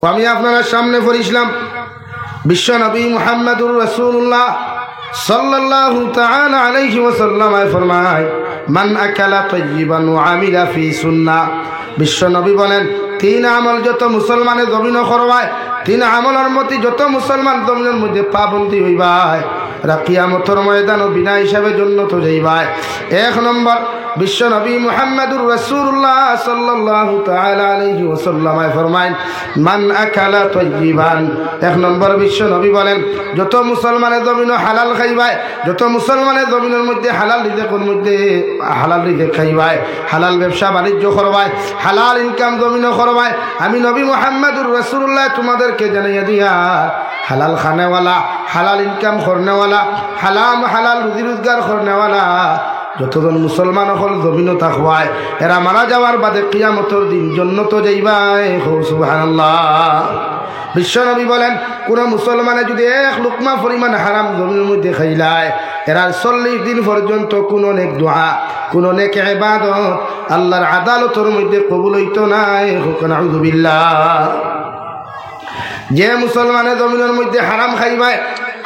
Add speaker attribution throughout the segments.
Speaker 1: আমি আপনার সামনে পড়িছিলাম বিশ্ব নবী মুহাম্মদুর রাসূলুল্লাহ সাল্লাল্লাহু তাআলা আলাইহি ওয়াসাল্লাম ফরমায়, মান আকালা তাইয়িবান ওয়া আমিলা ফি সুন্নাহ। বিশ্ব নবী বলেন, তিন আমল যত মুসলমানে জমিন করবায়, তিন আমলের মধ্যে যত মুসলমান জমিনের মধ্যে পাবন্দি হইবায়, কিয়ামতের ময়দানও বিনা হিসাবে জান্নাতে যাইবায়। এক নম্বর, বিশ্ব নবী মুহাম্মদুর রাসূলুল্লাহ সাল্লাল্লাহু তাআলা আলাইহি ওয়াসাল্লাম ফরমায়, মান আকালা তাইয়িবান। এক নম্বর, বিশ্ব নবী বলেন, যত মুসলমানে জমিন হালাল খাইবায়, যত মুসলমানের জমিনের মধ্যে হালাল রিজিকের মধ্যে হালাল রিজিক খাইবায়, হালাল ব্যবসা বাণিজ্য করবায়, হালাল ইনকাম জমিন করবায়, আমি নবী মুহাম্মদুর রাসূলুল্লাহ তোমাদেরকে জানাইয়া দিয়া হালাল খানেওয়ালা, হালাল ইনকাম করনেওয়ালা, হালাল রুজি রোজগার করনেওয়ালা যতজন মুসলমান হল জমিন থাকবায়, এরা মারা যাওয়ার বাদে কিয়ামতের দিন জান্নাতে যাইবায়। সুবহানাল্লাহ। বিশ্বনবী বলেন, কোন মুসলমানে যদি এক লুকমা পরিমাণ হারাম জমির মধ্যে খাইলায়, এরা 40 দিন পর্যন্ত কোন নেক দোয়া, কোন নেক ইবাদত আল্লাহর আদালতের মধ্যে কবুল হইতো নাই। নাউযু বিল্লাহ। যে মুসলমানে জমিনের মধ্যে হারাম খাইবায়,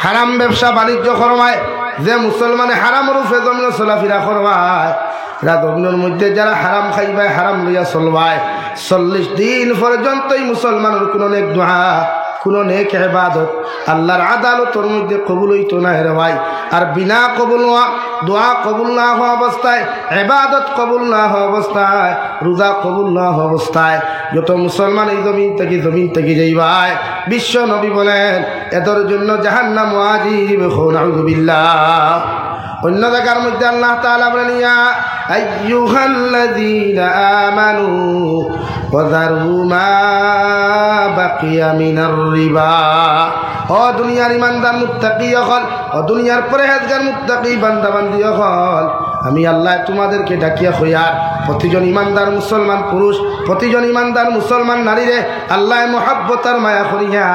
Speaker 1: হারাম ব্যবসা বাণিজ্য করবায়, যে মুসলমানে হারাম রূপে জমিন চলাফেরা করবায়, এরা জমিনের মধ্যে যারা হারাম খাইবায়, হারাম লইয়া চলবায়, 40 দিন পর্যন্তই মুসলমানের কোনো নেক দোয়া, কোনো নেক ইবাদত আল্লাহর আদালতের মধ্যে কবুল হইতো না রে ভাই। আর বিনা কবুল হওয়া, দোয়া কবুল না হওয়া অবস্থায়, ইবাদত কবুল না হওয়া অবস্থায়, রোজা কবুল না হওয়া অবস্থায় যত মুসলমান এই জমিন থেকে যাইবায়, বিশ্ব নবী বলেন, এদের জন্য জাহান্নাম ওয়াজিব। নাউযু বিল্লাহ। অন্য জায়গার মধ্যে আল্লাহ তাআলা বলেন, ইয়া আইয়ুহাল্লাযীনা আমানু ওয়াযারু মা বাকিয়া মিনার রিবা। ও দুনিয়ার ইমানদার মুত্তাকি হল, ও দুনিয়ার পরহেজগার মুত্তাকি বান্দা বান্দি হল, আমি আল্লাহ তোমাদেরকে ডাকিয়া হইয়ার প্রতিজন ইমানদার মুসলমান পুরুষ, প্রতিজন ইমানদার মুসলমান নারীরে আল্লাহ মহব্বতার মায়া করিয়া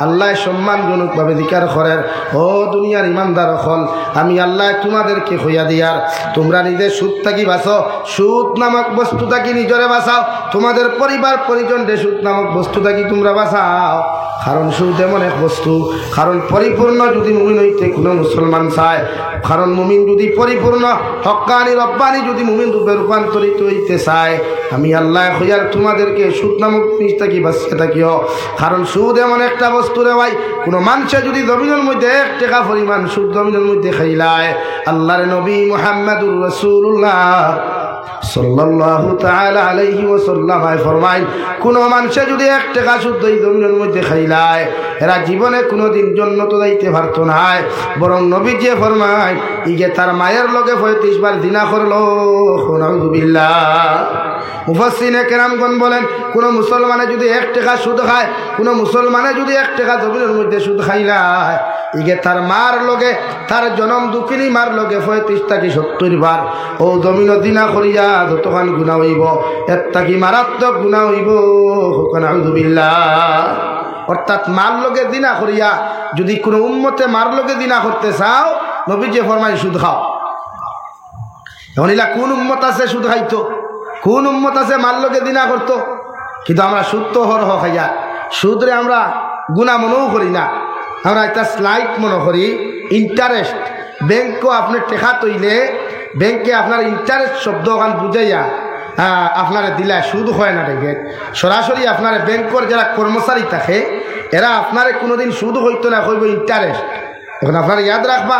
Speaker 1: আল্লাহ সম্মানজনকভাবে জিকার করেন। ও দুনিয়ার ইমানদার হল, আমি আল্লাহ তোমাদেরকে হইয়া দিয়ার, তোমরা নিজে সুদ থাকি বাঁচো, সুদ নামক বস্তু থাকি নিজরে বাঁচাও, তোমাদের পরিবার পরিজনরে সুদ নামক বস্তু থাকি তোমরা বাঁচাও। কারণ সুদ এমন এক বস্তু, কারণ পরিপূর্ণ যদি মুমিন হইতে কোনো মুসলমান চায়, কারণ মুমিন যদি পরিপূর্ণ হক্কানি রব্বানি যদি মুমিন রূপে রূপান্তরিত হইতে চায়, আমি আল্লাহ হইয়ার তোমাদেরকে সুদ নামক জিনিস থাকি বাঁচিয়ে থাকিও। কারণ সুদ এমন একটা বস্তু রে ভাই, কোনো মানুষে যদি জমিনের মধ্যে 1 টাকা পরিমাণ সুদ জমিনের মধ্যে খাইলায়, আল্লাহর নবী মুহাম্মদুর রাসূলুল্লাহ সাল্লাল্লাহু তাআলা আলাইহি ওয়াসাল্লাম ফরমায়, কোন মানুষে যদি 1 টাকা সুদ এই জমিনের মধ্যে খাইলায়, এরা জীবনে কোনোদিন জান্নাতে যাইতে পারতো না। বরং নবীজি ফরমায়, ইগে তার মায়ের লগে 35 বার জিনা করলো। নাউযু বিল্লাহ। মুফাসসিরিনে কেরামগণ বলেন, কোন মুসলমানে যদি 1 টাকা সুদ খায়, কোন মুসলমানে যদি 1 টাকা জমিনের মধ্যে সুদ খাইলায়, ইগে তার মার লগে, তার জনম দুঃখিনী মার লগে 35 থেকে 70 বার ও জমিন দিনা করিয়া যতখান গুনাহ হইব, এর থাকি মারাত্মক গুনাহ হইব। নাউযু বিল্লাহ। অর্থাৎ মার লগে দিনা করিয়া যদি কোনো উম্মতে মার লগে দিনা করতে চাও, নবীজি ফরমায় সুদ খাও। এখন ইলা কোন উম্মত আছে সুদ খাইতো, কোন উম্মত আছে মার লগে দিনা করতো? কিন্তু আমরা সুদ তো হরহ খাইয়া, সুদরে আমরা গুনাহ মনেও করি না, আমরা একটা স্লাইড মনে করি। ইন্টারেস্ট, ব্যাংকও আপনি টেকা তৈলে ব্যাংকে আপনার ইন্টারেস্ট শব্দ ওখান বুঝাইয়া আপনারা দিলা সুদ হয় না। দেখে সরাসরি আপনার ব্যাংকের যারা কর্মচারী থাকে, এরা আপনার কোনোদিন সুদ হইতো না, কইব ইন্টারেস্ট। এখন আপনারা ইয়াদ রাখবা,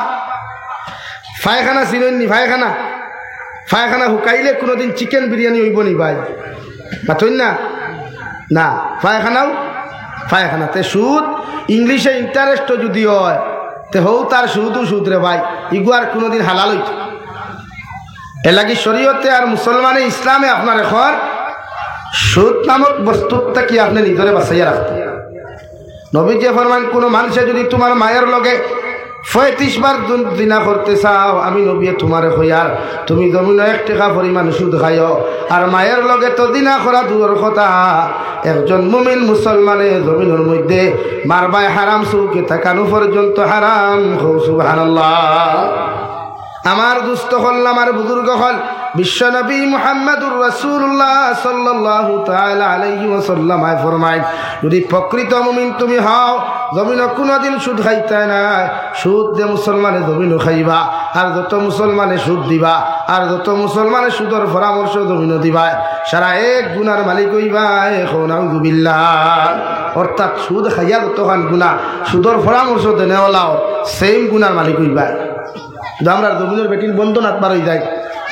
Speaker 1: পায়খানা চিননি, পায়খানা হুকাইলে কোনোদিন চিকেন বিরিয়ানি হইব নি ভাই? মাথইন না, না পায়খানাতে সুদ। ইংলিশে ইন্টারেস্ট যদি হয়, তে হৌ তার সুদ রে ভাই, ইগুয়ার কোনোদিন হালাল হইত। এর লাগি শরীয়তে আর মুসলমানে ইসলামে আপনার এখন সুদ নামক বস্তুটা কি আপনি নিজরে বাঁচাইয়া রাখতে। নবীজি ফরমান, কোনো মানুষে যদি তোমার মায়ের লগে 35 বার জিনা করতে চাও, আমি নবী তোমারে হইয়ার তুমি জমিন 1 টাকা পরিমাণ সুদ খাইও। আর মায়ের লগে তো দিনা করা দূরের কথা, একজন মুমিন মুসলমানে জমিনের মধ্যে মারবায় হারাম, চৌকে থাকানো পর্যন্ত হারাম। সুবহানাল্লাহ। আমার দুস্থ হল, আমার বুজুর্গ হল, বিশ্বনবী মুহাম্মদুর রাসূলুল্লাহ সাল্লাল্লাহু তাআলা আলাইহি ওয়াসাল্লাম ফরমায়, যদি প্রকৃত মুমিন তুমি হও জমিন কোনোদিন সুদ খাইতে না। সুদ যে মুসলমানে জমিন খাইবা, আর যত মুসলমানে সুদ দিবা, আর যত মুসলমানে সুদর পরামর্শ জমিন দিবা, সারা এক গুনার মালিক হইবা। এখন আউযুবিল্লাহ। অর্থাৎ সুদ খাইয়া যতখান গুনাহ, সুদর পরামর্শ দেনেওয়ালাও সেম গুনার মালিক হইবা। আমরা জমিনের বেটিন বন্ধন আত্মার হয়ে যায়,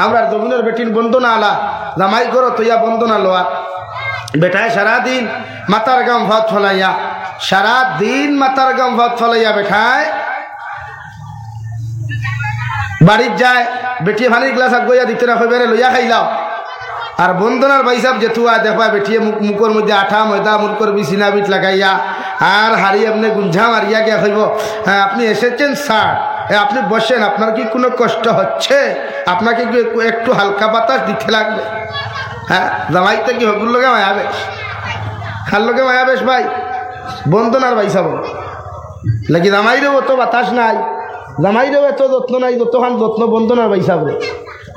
Speaker 1: আমরা জমিনের বেটিন বন্ধনা আলা জামাই করো তৈয়া বন্ধনা লোয়া। বেটায় সারাদিন মাতার গাম ভাত ফলাইয়া, সারাদিন মাতার গাম ভাত ফলাইয়া বেঠায় বাড়ির যায়, বেটিয়ে ভানির গ্লাস গইয়া দিতে রাখো বেড়ে লইয়া খাইলাও। আর বন্ধনার বাইসাব যেতুয়া দেখবা বেটিয়ে মুখর মধ্যে আঠা ময়দা মুরকর বিছিনা বিট লাগাইয়া আর হারি আপনি গুঞ্ঝা মারিয়া গিয়া খাইব, হ্যাঁ আপনি এসেছেন স্যার, আপনি বসেন, আপনার কি কোনো কষ্ট হচ্ছে, আপনাকে কি একটু হালকা বাতাস দিতে লাগবে? হ্যাঁ জামাইতে কি হগুর লোকে মায়াবেশ, খার লোকে মায়াবেশ ভাই, বন্ধনার বাইসাব লাগি জামাই দেবো তো বাতাস নাই, জামাই দেবো তো যত্ন নাই, যতখান যত্ন বন্ধনার বাইসাব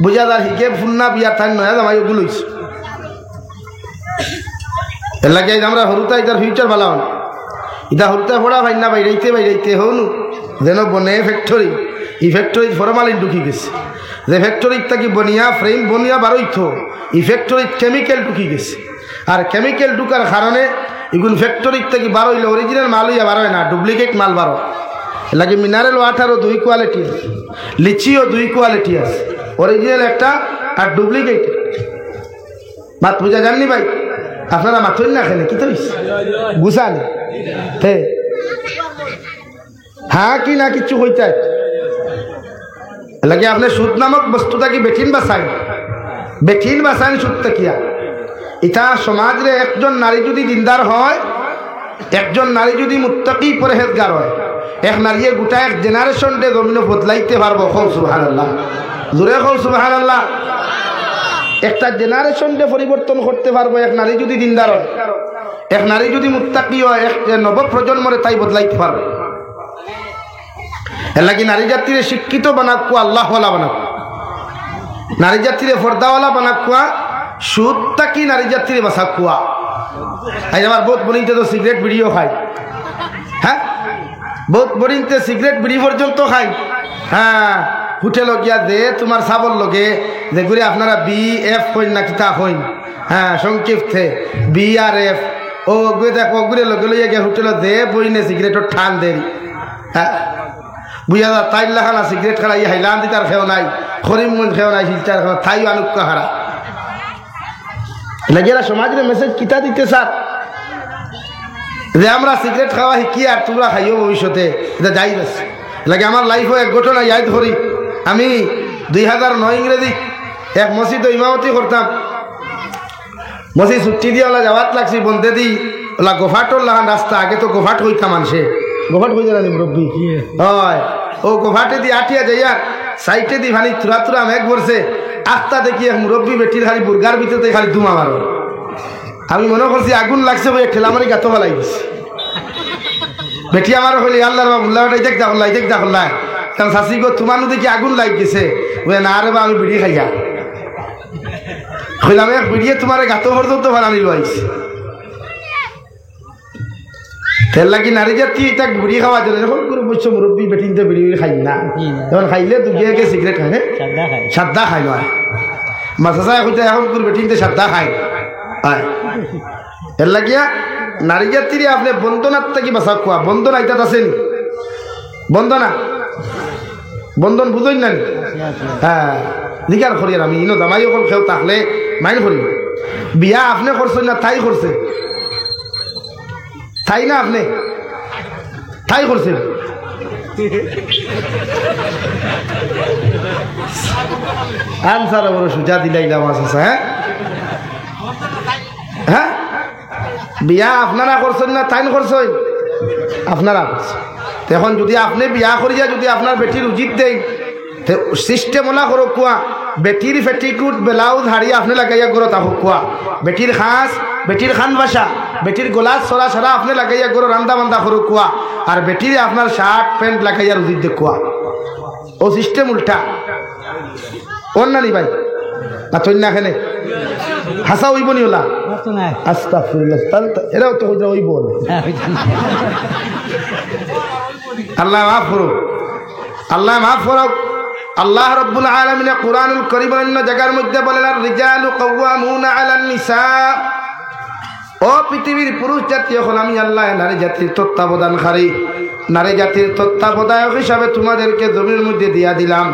Speaker 1: বুঝা যার হিকে ফুন্না বিয়া থান নয় জামাই ওগুলো এর লাগে আমরা হরুতা ইতার ফিউচার ভালো হন, ইটা হরুতা পড়া ভাই না বাইরাইতে হনু যেন বনে ফ্যাক্টরি, এই ফ্যাক্টরির ফরমালিন ঢুকি গেছে, যে ফ্যাক্টরির থাকি বনিয়া ফ্রেম বনিয়া বারোইত, এই ফ্যাক্টরির কেমিক্যাল ঢুকি গেছে। আর কেমিক্যাল ঢুকার কারণে এগুলো ফ্যাক্টরির থেকে বারোইলে অরিজিনাল মাল হইয়া বারোয় না, ডুপ্লিকেট মাল বারো। লাগে মিনারেল ওয়াটারও দুই কোয়ালিটি আছে, লিচিও দুই কোয়ালিটি আছে, অরিজিনাল একটা আর ডুপ্লিকেট। মাত বুঝা জাননি ভাই, আপনারা মাথুন না খেলে কি তো গুছানি হ্যাঁ কি না কিছু হইতে লাগে। আপনি সুদ নামক বস্তুটা কি বেঠিন বাসাইন সুদটা কিয়া। এটা সমাজে একজন নারী যদি দিনদার হয়, একজন নারী যদি মুত্তাকি পরহেজগার হয়, এক নারীয়ে গোটা এক জেনারেশন ডে জমিন বদলাইতে পারবো। কও সুবহানাল্লাহ, জোরে কও সুবহানাল্লাহ। একটা জেনারেশন ডে পরিবর্তন করতে পারবো এক নারী যদি দিনদার হয়, এক নারী যদি মুত্তাকি হয়, এক নব প্রজন্মরে তাই বদলাইতে পারবে। এর লাগি নারী জাতিরে শিক্ষিত বানাকুয়া, আল্লাহওয়ালা বানাকুয়া, নারী জাতিরে ফর্দাওয়ালা বানাকুয়া, সুদটা কি নারী জাতিরে বাসাকুয়া। আজ আমার বহুত বনিতে তো সিগারেট বিড়িও খায়, হ্যাঁ বহুত বনিতে সিগারেট বিড়ি পর্যন্ত খায়। হ্যাঁ হোটেল গিয়া দে তোমার সাবল লগে যেগুলি আপনারা BF হইন না কিতা হইন, হ্যাঁ সংক্ষিপ্তে BRF ও দেখো ওগুলো লগে লইয়া গিয়ে হোটেল দে বইনে সিগারেটের ঠান দেরি। হ্যাঁ বুঝা যা তাই লাখানা সিগারেট খাড়া ইয়ে হাইলান দি তার খেও নাই, করিমগঞ্জ খেও নাই, শিলচার খেও তাই আনুকা হারা লাগিয়া সমাজের মেসেজ কিতা দিতে স্যার যে আমরা সিগারেট খাওয়া শিখি আর তোমরা খাইও ভবিষ্যতে, এটা যাই আছে লাগে। আমার লাইফে এক ঘটনা ইয়াদ করি, আমি 2009 ইংরেজি এক মসজিদে ইমামতি করতাম। মসজিদ ছুটি দিয়ে ওলা যাওয়াত লাগছি বন্ধে দি ওলা গোফাটর লাগান রাস্তা, আগে তো গোফাট হইতাম মানুষে, গোফাট হয়ে যাবে মুরব্বী হয়, ও গোফাটে দি আটিয়া যাইয়া সাইটে দি ভানি তুরা তুরা মেঘ ভরছে, আস্তা দেখি এক মুরব্বী বেটির খালি বুর্গার ভিতরে খালি দুমা মারো। আমি মনে করছি আগুন লাগছে বই ঠেলা মারি গাতো ফেলাই গেছি। বেটি আমার হইলে আল্লাহর বাবুল্লাহ দেখ দেখলাই কারণ শাশি গো তোমার দেখি আগুন লাগ গেছে, বলে না রে বা আমি বিড়ি খাইয়া হইলাম এক বিড়িয়ে তোমার গাতো পর্যন্ত বানানি লাইছি। তেল লাগি নারী জাতি তাক বিড়ি খাওয়া যায় যখন করে বলছো মুরব্বী বেটিন তো বিড়ি খাই না, তখন খাইলে দুগিয়াকে সিগারেট খায়, সাদা খাই নয় মাছা হইতে এখন করে বেটিন তো সাদা খায়। এর লাগিয়া নারী জাতির আপনি বন্ধনার থেকে বাসা খোয়া, বন্ধন আইতাত আছেন, বন্দনা বন্ধন বুঝই না। হ্যাঁ দিকার করি আমি ইনো জামাই অকল খেও থাকলে মাইন করি। বিয়া আপনি করছেন না তাই করছে, তাই না আপনি তাই করছেন। আনসার বড় সুজা দিলাইলাম আছে। হ্যাঁ হ্যাঁ বিয়া আপনারা করছেন না তাই করছেন, আপনারা করছেন। এখন যদি আপনি বিয়া করিয়া যদি আপনার বেটির উচিত দেয় সিস্টেম ওলা করো কুয়া, বেটির ফেটিকুট ব্লাউজ হারিয়ে আপনি লাগাইয়া গরো তাহ কুয়া, বেটির খাস বেটির খান বাসা বেটির গোলাস সরা সরা আপনি লাগাইয়া গরো রান্দা বান্দা করো কুয়া, আর বেটির আপনার শার্ট প্যান্ট লাগাইয়া উচিত দে কুয়া। ও সিস্টেম উল্টা অন্যানি ভাই। না তুই না খেলে হাসা হইব নি ওলা আস্তাগফিরুল্লাহ এরাও তো হইব আল্লাহ মাফ করুক আল্লাহ মাফ করুক আল্লাহ রাব্বুল আলামিন কুরআনুল কারীমের অন্য জায়গার মধ্যে বলেন আর রিজালু কাওয়ামুনা আলান নিসা ও পৃথিবীর পুরুষ জাতীয় হল আমি আল্লাহ নারী জাতির তত্ত্বাবধানকারী নারী জাতির তত্ত্বাবধায়ক হিসাবে তোমাদেরকে জমির মধ্যে দিয়া দিলাম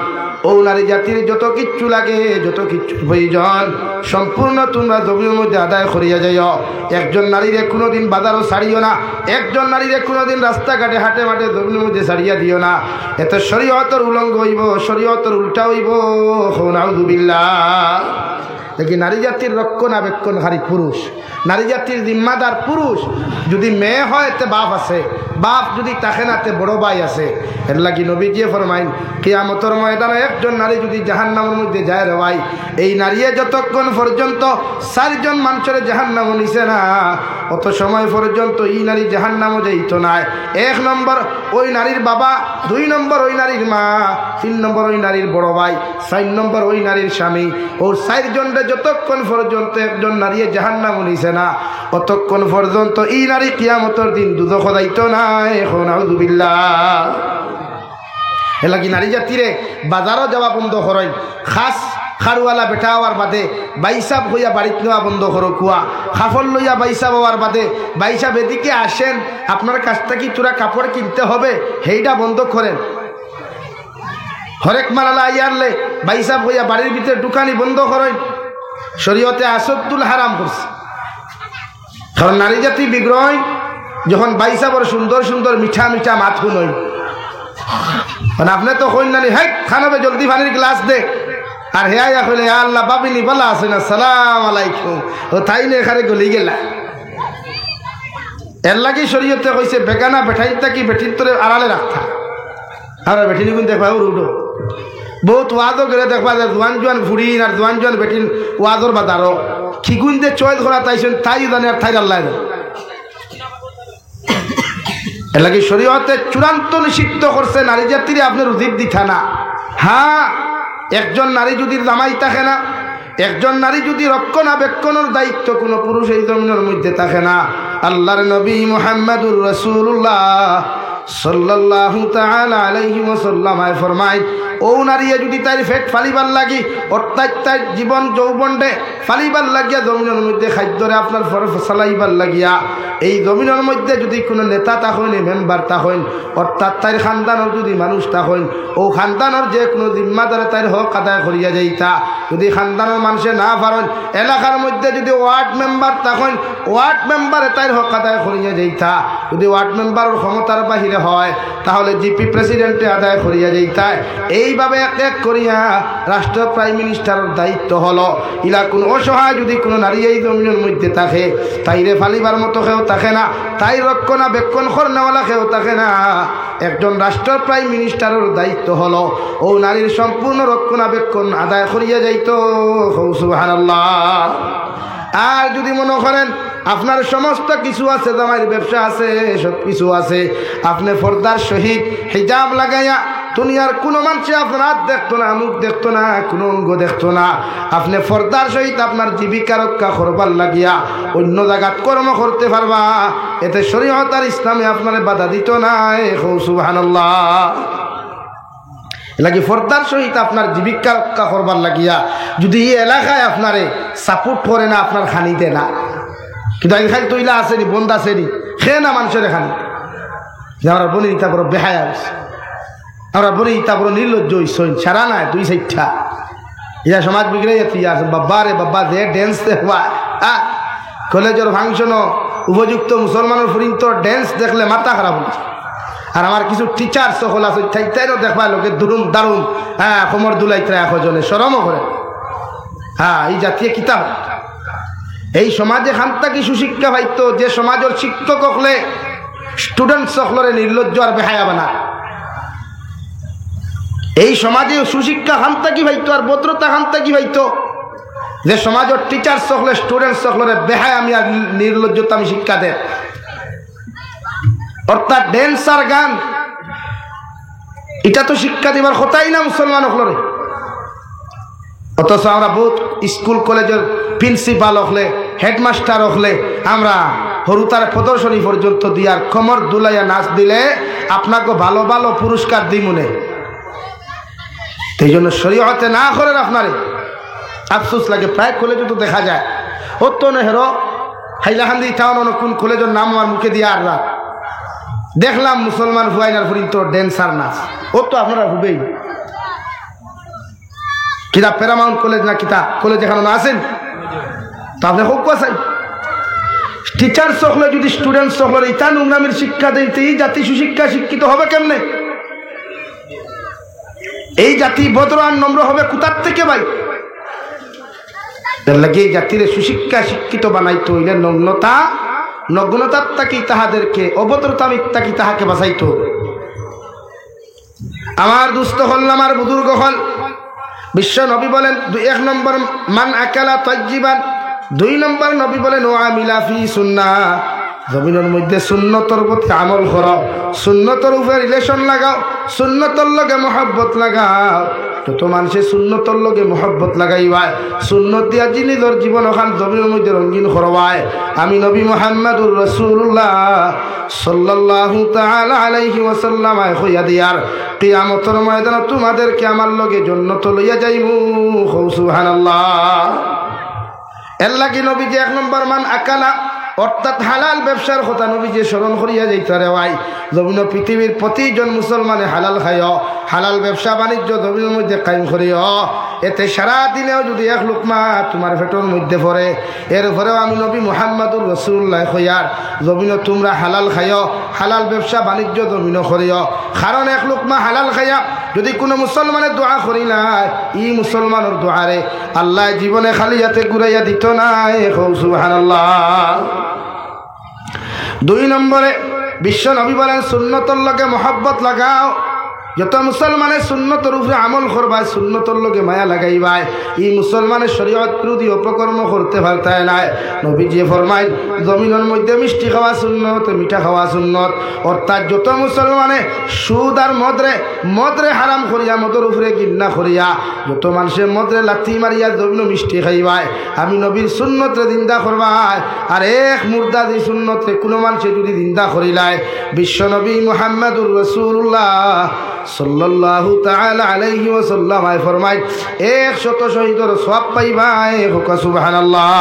Speaker 1: ও নারী জাতির যত কিচ্ছু লাগে যত কিচ্ছু প্রয়োজন সম্পূর্ণ তোমরা জমির মধ্যে আদায় করিয়া যাইও একজন নারীরে কোনোদিন বাজারও ছাড়িও না একজন নারীরে কোনোদিন রাস্তাঘাটে হাটে মাঠে জমির মধ্যে ছাড়িয়া দিও না এত শরীয়তের উলঙ্ঘ হইব শরীয়তের উল্টা হইব নাউযুবিল্লাহ দেখি নারী জাতির রক্ষণাবেক্ষণকারী পুরুষ নারী জাতির জিম্মাদার পুরুষ যদি মেয়ে হয় তে বাপ আছে বাপ যদি তাকে না তে বড় ভাই আছে এর লাগি নবীজি ফরমাইন কিয়ামতের ময়দানে একজন নারী যদি জাহান্নামের মধ্যে যায় রে ভাই এই নারীয়ে যতক্ষণ পর্যন্ত 4 জন মানুষের জাহান্নাম নিছে না অত সময় পর্যন্ত এই নারী জাহান্নামও যাইতো না 1 নম্বর ওই নারীর বাবা 2 নম্বর ওই নারীর মা 3 নম্বর ওই নারীর বড় ভাই 4 নম্বর ওই নারীর স্বামী ওর 4 জনরে যতক্ষণ পর্যন্ত একজন নারী জাহান্নাম নিছে না অতক্ষণ পর্যন্ত এই নারী কিয়ামতের দিন দুদক যাইতো না এখন নাউযুবিল্লাহ এলাকি নারী জাতিরে বাজারও যাওয়া বন্ধ করেন খাস খারুয়ালা বেটা হওয়ার বাদে বাইসাব হইয়া বাড়িত নেওয়া বন্ধ করো কুয়া খাফল লইয়া বাইসাব হওয়ার বাদে বাইসাব এদিকে আসেন আপনার কাছ থেকে তোরা কাপড় কিনতে হবে সেইটা বন্ধ করেন হরেক মালালা আইয়ারলে বাইসাব হইয়া বাড়ির ভিতরে দোকানি বন্ধ করেন শরীয়তে আসদ্দুল হারাম করছে কারণ নারী জাতি বিগ্রহ যখন বাইসাবর সুন্দর সুন্দর মিঠা মিঠা মাত শুনই আপনি তো কইন নানি হ্যাঁ খানাবে জলদি পানির গ্লাস দে আর হেয়া কইলে আল্লাহ বাবিনি বলা আছে না সালাম আলাইকুম ও তাই না এখানে গলি গেলা এর লাগি শরীয়তে কইছে বেগানা বেঠাই থাকি বেঠির তোরে আড়ালে রাখা আর বেঠি নিগুন দেখবা উঠো বহুত ওয়াদও করে দেখবা যে জোয়ান জোয়ান ফুড়িন আর জোয়ান জোয়ান বেঠিন ওয়াদর বাজারও খিগুন যে চয়েস করা তাইছেন তাই জানে আর তাই আল্লাহ জানে এর লাগে শরীয়তে চূড়ান্ত নিষিদ্ধ করছে নারী জাতিরে আপনার উচিত দিথা না হ্যাঁ একজন নারী যদি জামাই থাকে না একজন নারী যদি রক্ষণাবেক্ষণের দায়িত্ব কোনো পুরুষ এই জমিনের মধ্যে থাকে না আল্লাহর নবী মুহাম্মদুর রাসূলুল্লাহ সাল্লাল্লাহু তাআলা আলাইহি ওয়াসাল্লাম ফরমায় ও নারীয়ে যদি তার ফেট ফালিবার লাগি অর্থাৎ তার জীবন যৌবনডে ফালিবার লাগিয়া জমিনের মধ্যে খাদ্যরে আপনার ফসলাইবার লাগিয়া এই জমিনের মধ্যে যদি কোনো নেতা থাকেন মেম্বার থাকেন অর্থাৎ তার খানদানের যদি মানুষ থাকেন ও খানদানের যে কোনো জিম্মাদারে তার হক আদায় করিয়া যাইতা যদি খানদানের মানুষে না পারেন এলাকার মধ্যে যদি ওয়ার্ড মেম্বার থাকেন ওয়ার্ড মেম্বারে তার হক আদায় করিয়া যাইতা যদি ওয়ার্ড মেম্বারের ক্ষমতার বাহিরে হয় তাহলে জিপি প্রেসিডেন্টে আদায় করিয়া যাইতা এইভাবে এক এক করিয়া রাষ্ট্র প্রাইম মিনিস্টারের দায়িত্ব হলো ইলা কোনো অসহায় যদি কোনো নারী এই জমিনের মধ্যে থাকে তাইরে ফালিবার মতো কেউ থাকে না তাই রক্ষণাবেক্ষণ করনেওয়ালা কেউ থাকে না একজন রাষ্ট্র প্রাইম মিনিস্টারের দায়িত্ব হলো ও নারীর সম্পূর্ণ রক্ষণাবেক্ষণ আদায় করিয়া যাইত সুবহানাল্লাহ আর যদি মনে করেন আপনার সমস্ত কিছু আছে জামাইয়ের ব্যবসা আছে সব কিছু আছে আপনি পর্দার সহিত হিজাব লাগাইয়া দুনিয়ার কোনো মানুষে আপনার হাত দেখতো না মুখ দেখতো না কোনো অঙ্গ দেখতো না আপনি পর্দার সহিত আপনার জীবিকা রক্ষা করবার লাগিয়া অন্য জায়গাত কর্ম করতে পারবা এতে শরীয়ত আর ইসলামে আপনার বাধা দিত না সুবহানাল্লাহ লাগি পর্দার সহিত আপনার জীবিকা রক্ষা করবার লাগিয়া যদি এই এলাকায় আপনারে সাপোর্ট করে না আপনার খানিতে না কিন্তু এখানে তৈলা আসেনি বন্ধ আসেনি সে না মানুষের এখানে আমরা বলি তা বড় বেহায়া আমরা বলি তা বড় নির্লজ্জ হইসইন সারা নাই 2 সাইডটা ইয়া সমাজ বিগড়ে যাচ্ছি আছে বাবা রে বাবা দে ড্যান্স দেখবা কলেজের ফাংশনও উপযুক্ত মুসলমানের ফুরিন তো ড্যান্স দেখলে মাথা খারাপ হচ্ছে আর আমার কিছু টিচার সকল আছে তাইও দেখবা লোকে দুরুম দারুম হ্যাঁ কোমর দুলাইতে একজনে শরমও করে হ্যাঁ এই জাতীয় কিতাব এই সমাজে খান্তা কি সুশিক্ষা পাইতো যে সমাজের শিক্ষক হলে স্টুডেন্ট সকলরে নির্লজ্জ আর বেহায়া বানা এই সমাজে সুশিক্ষা খান্তা কি পাইতো আর ভদ্রতা খান্তা কি পাইতো যে সমাজের টিচার সকলে স্টুডেন্ট সকলরে বেহায়া আমি আর নির্লজ্জতা আমি শিক্ষা দেয় অর্থাৎ ড্যান্স আর গান এটা তো শিক্ষা দিবার কথাই না মুসলমান হলরে অথচ আমরা বহুত স্কুল কলেজের প্রিন্সিপাল হলে হেডমাস্টার হলে আমরা হরুতার প্রদর্শনী পর্যন্ত দিয়ার কমর দুলাইয়া নাচ দিলে আপনাকে ভালো ভালো পুরস্কার দিমুনে। এই জন্য শরীয়তে না করেন আপনারে আফসোস লাগে। প্রায় কলেজে তো দেখা যায় ও তো নেহরো হাইলাহান্দি টাউন কোন কলেজের নাম আমার মুখে দিয়ে আর রাত দেখলাম মুসলমান ফুয়াইনার পর্যন্ত ড্যান্সার নাচ ও তো আপনারা হুবেই কিতা প্যারামাউন্ট কলেজ না কিতা কলেজ এখানে না আছেন তো আপনি হোক চাই টিচার সকলে যদি স্টুডেন্ট সকলের ইতা নোংরামির শিক্ষা দিতে এই জাতি সুশিক্ষা শিক্ষিত হবে কেমনে? এই জাতি ভদ্র আর নম্র হবে কোথার থেকে ভাই? এর লাগে এই জাতির সুশিক্ষা শিক্ষিত বানাইতে হইলে নগ্নতার তাকি তাহাদেরকে অভদ্রতা মিথ্যাকি তাহাকে বাঁচাইতে হবে। আমার দুস্থ হল আমার বুজুর্গ হল বিশ্ব নবী বলেন 1 নম্বর মান আকালা তাজ্জিবান, 2 নম্বর নবী বলেন ও আমিলা ফি সুন্নাহ, জমিনের মধ্যে সুন্নতর প্রতি আমল করো, সুন্নতর উপরে রিলেশন লাগাও, সুন্নতর লগে মহব্বত লাগাও। যত মানুষের সুন্নতর লগে মহব্বত লাগাইবায় সুন্নত দিয়া নিজের জীবন ওখান জমিনের মধ্যে রঙিন করবায়। আমি নবী মুহাম্মদুর রাসূলুল্লাহ সাল্লাল্লাহু তাআলা আলাইহি ওয়াসাল্লাম কইয়া দিয়ার কিয়ামতের ময়দানে তোমাদেরকে আমার লগে জান্নাত লইয়া যাইমু। সুবহানাল্লাহ। এর লাগি নবী যে 1 নম্বর মান আকালা অর্থাৎ হালাল ব্যবসার কথা নবী যে স্মরণ করিয়া যাইতে রে ভাই। জমিন পৃথিবীর প্রতিজন মুসলমানে হালাল খাইও, হালাল ব্যবসা বাণিজ্য জমিনের মধ্যে কায়েম করিও। এতে সারাদিনেও যদি 1 লুকমা তোমার পেটের মধ্যে পড়ে এরপরেও আমি নবী মুহাম্মদুর রাসূলুল্লাহ কইয়ার জমিন তোমরা হালাল খাইও, হালাল ব্যবসা বাণিজ্য জমিন করিও। কারণ 1 লুকমা হালাল খাইয়া যদি কোনো মুসলমানের দোয়া করি নাই ই মুসলমানের দোয়ারে আল্লাহ জীবনে খালি হাতে ঘুরাইয়া দিত নাই। সুবহানাল্লাহ। 2 নম্বরে বিশ্ব নবী বলেন সুন্নতর লগে মহব্বত লাগাও। যত মুসলমানের সুন্নতর উপরে আমল করবায় সুন্নতর লগে মায়া লাগাইবায় এই মুসলমানের শরীয়ত বিরোধী অপকর্ম করতে পারতায় না। নবীজি ফরমায় জমিনের মধ্যে মিষ্টি খাওয়া সুন্নত, মিঠা খাওয়া সুন্নত। অর্থাৎ যত মুসলমানে সুদ আর মদরে হারাম করিয়া মদের উপরে গিন্না করিয়া যত মানুষের মদরে লাথি মারিয়া জমিন মিষ্টি খাইবায় আমি নবীর সুন্নতরে দিন্দা করবায়। আর এক মুর্দা যে সুন্নতরে কোনো মানুষে যদি দিন্দা করিলায় বিশ্ব নবী মুহাম্মদুর রাসূলুল্লাহ সাল্লাল্লাহু তাআলা আলাইহি ওয়াসাল্লাম ফরমায় 100 শহীদের সওয়াব পাইবায়। সুবহানাল্লাহ।